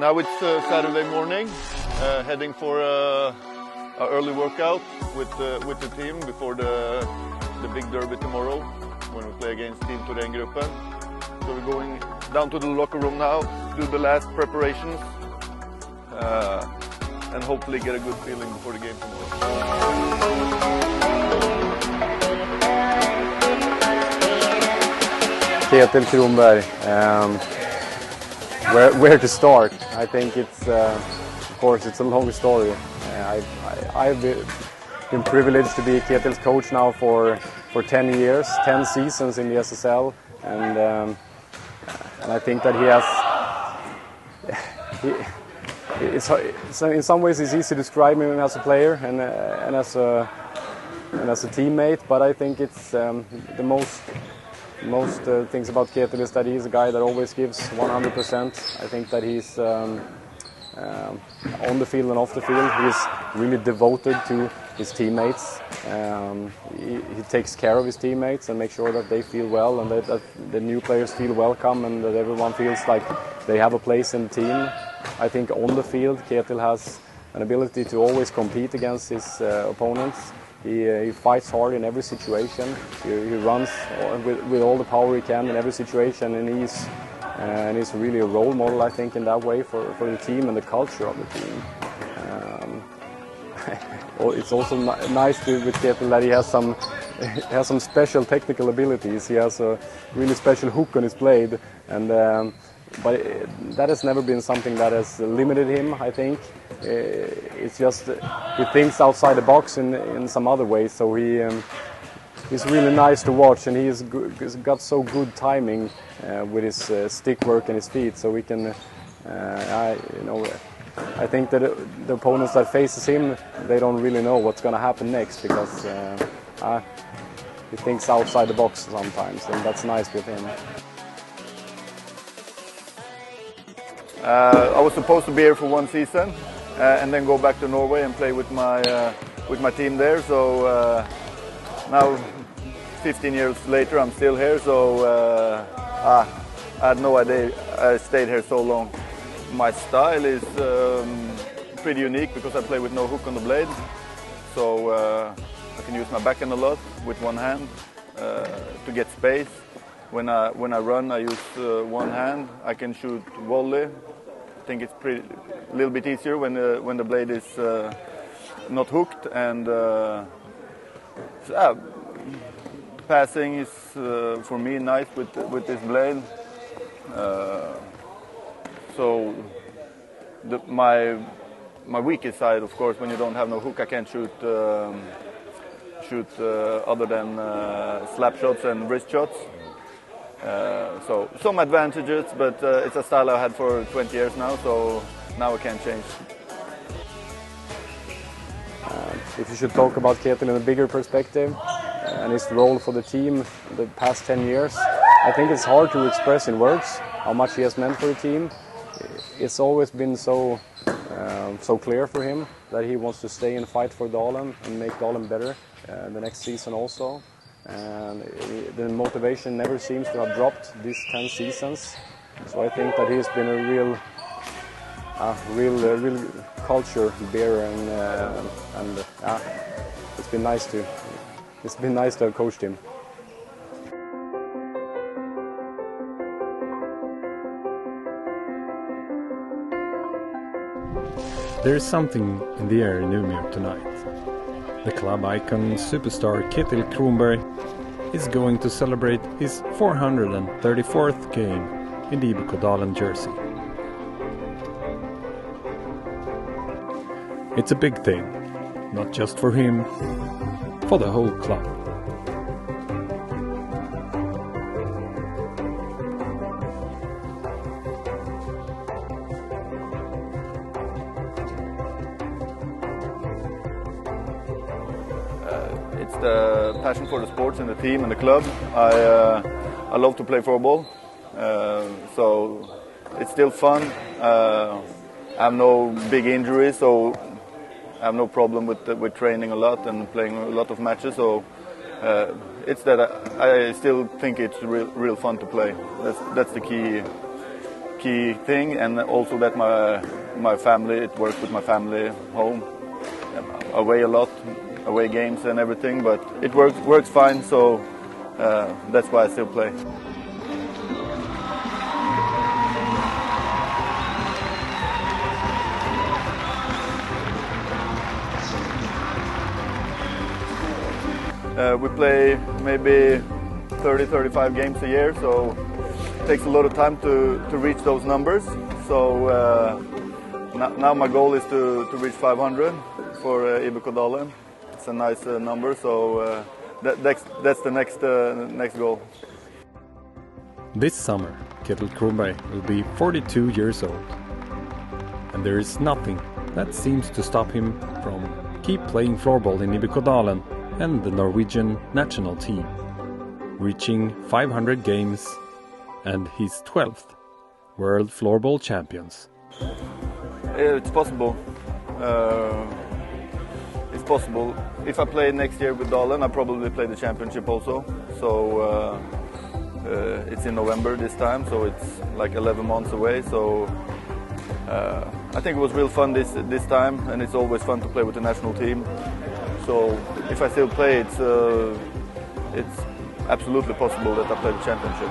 Now it's Saturday morning, heading for an early workout with the team before the big derby tomorrow when we play against Team Thorengruppen. So we're going down to the locker room now, do the last preparations, and hopefully get a good feeling before the game tomorrow. Kjetil Kronberg, where to start? I think it's, of course, it's a long story. I've been privileged to be Kjetil's coach now for 10 years, 10 seasons in the SSL, and I think that in some ways it's easy to describe him as a player and as a teammate, but I think it's the most things about Kjetil is that he's a guy that always gives 100%. I think that he's on the field and off the field, he's really devoted to his teammates. He takes care of his teammates and makes sure that they feel well and that the new players feel welcome and that everyone feels like they have a place in the team. I think on the field, Kjetil has an ability to always compete against his opponents. He fights hard in every situation. He runs with all the power he can in every situation, and he's really a role model, I think, in that way for the team and the culture of the team. It's also nice with Kjetil that he has some special technical abilities. He has a really special hook on his blade, and but that has never been something that has limited him, I think. It's just he thinks outside the box in some other ways, so he's really nice to watch, and he's got so good timing with his stick work and his feet, so we can, I think that the opponents that faces him, they don't really know what's going to happen next, because he thinks outside the box sometimes, and that's nice with him. I was supposed to be here for one season and then go back to Norway and play with my team there. So now, 15 years later, I'm still here. So I had no idea I stayed here so long. My style is pretty unique because I play with no hook on the blade. So I can use my backhand a lot with one hand to get space. When I run, I use one hand. I can shoot volley. I think it's a little bit easier when the blade is not hooked. And passing is for me nice with this blade. So my weakest side, of course, when you don't have no hook, I can't shoot other than slap shots and wrist shots. So some advantages, but it's a style I had for 20 years now, so now I can't change. If you should talk about Kjetil in a bigger perspective and his role for the team the past 10 years, I think it's hard to express in words how much he has meant for the team. It's always been so clear for him that he wants to stay and fight for Dalen and make Dalen better the next season also. And the motivation never seems to have dropped these 10 seasons. So I think that he's been a real culture bearer, and it's been nice to have coached him. There is something in the air in Umeå tonight. The club icon superstar Kjetil Kronberg is going to celebrate his 434th game in the IBK Dalen jersey. It's a big thing, not just for him, for the whole club. It's the passion for the sports and the team and the club. I love to play football, so it's still fun. I have no big injuries, so I have no problem with training a lot and playing a lot of matches. So it's that I still think it's real fun to play. That's the key thing, and also that my family, it works with my family home, away a lot, away games and everything, but it works fine, so that's why I still play. We play maybe 30-35 games a year, so it takes a lot of time to reach those numbers. So now my goal is to reach 500 for IBK Dalen. It's a nice number, so that's the next goal. This summer, Ketil Kronberg will be 42 years old. And there is nothing that seems to stop him from keep playing floorball in IBK Dalen and the Norwegian national team, reaching 500 games and his 12th World Floorball Champions. It's possible. It's possible. If I play next year with Dalen, I'll probably play the championship also. So it's in November this time, so it's like 11 months away. So I think it was real fun this time, and it's always fun to play with the national team. So if I still play, it's absolutely possible that I play the championship.